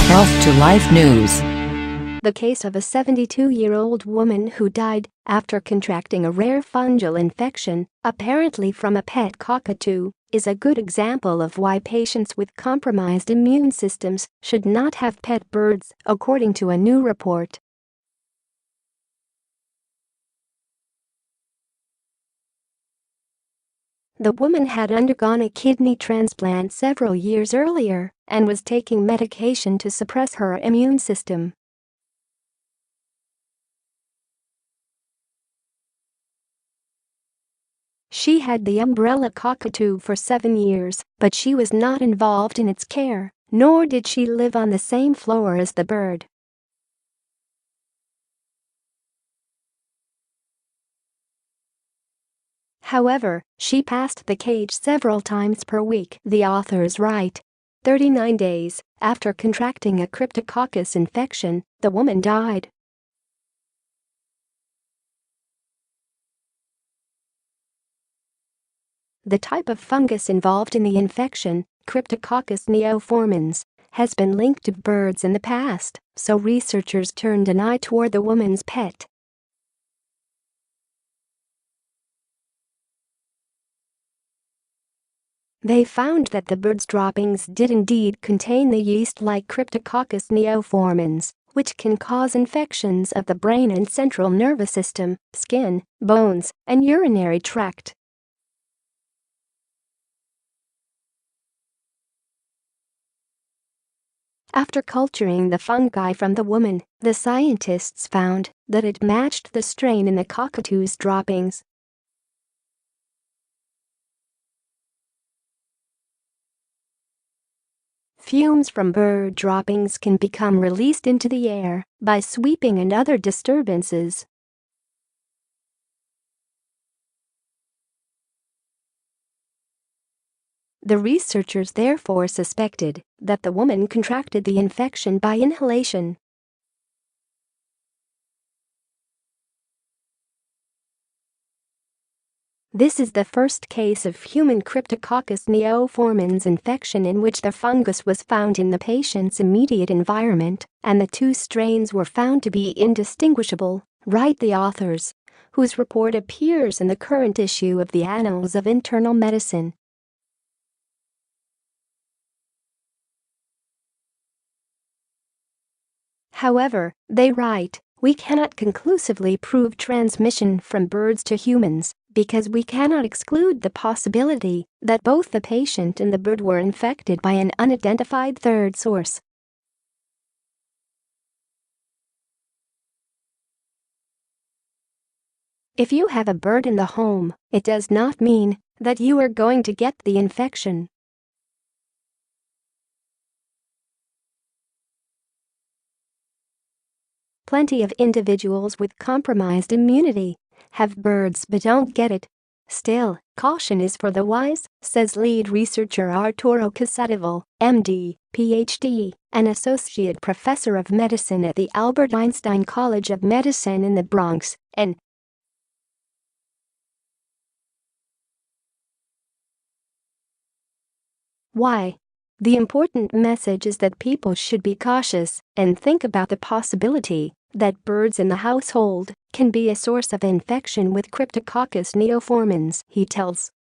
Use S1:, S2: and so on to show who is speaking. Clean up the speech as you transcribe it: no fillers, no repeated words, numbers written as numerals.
S1: Health to Life News.
S2: The case of a 72-year-old woman who died after contracting a rare fungal infection, apparently from a pet cockatoo, is a good example of why patients with compromised immune systems should not have pet birds, according to a new report. The woman had undergone a kidney transplant several years earlier and was taking medication to suppress her immune system. She had the umbrella cockatoo for 7 years, but she was not involved in its care, nor did she live on the same floor as the bird. However, she passed the cage several times per week, the authors write. 39 days after contracting a cryptococcus infection, the woman died. The type of fungus involved in the infection, Cryptococcus neoformans, has been linked to birds in the past, so researchers turned an eye toward the woman's pet. They found that the bird's droppings did indeed contain the yeast-like Cryptococcus neoformans, which can cause infections of the brain and central nervous system, skin, bones, and urinary tract. After culturing the fungi from the woman, the scientists found that it matched the strain in the cockatoo's droppings. Fumes from bird droppings can become released into the air by sweeping and other disturbances. The researchers therefore suspected that the woman contracted the infection by inhalation. This is the first case of human Cryptococcus neoformans infection in which the fungus was found in the patient's immediate environment, and the two strains were found to be indistinguishable, write the authors, whose report appears in the current issue of the Annals of Internal Medicine. However, they write, we cannot conclusively prove transmission from birds to humans because we cannot exclude the possibility that both the patient and the bird were infected by an unidentified third source. If you have a bird in the home, it does not mean that you are going to get the infection. Plenty of individuals with compromised immunity have birds but don't get it. Still, caution is for the wise, says lead researcher Arturo Casadeville, MD, PhD, an associate professor of medicine at the Albert Einstein College of Medicine in the Bronx, N. Why? The important message is that people should be cautious and think about the possibility that birds in the household can be a source of infection with Cryptococcus neoformans, he tells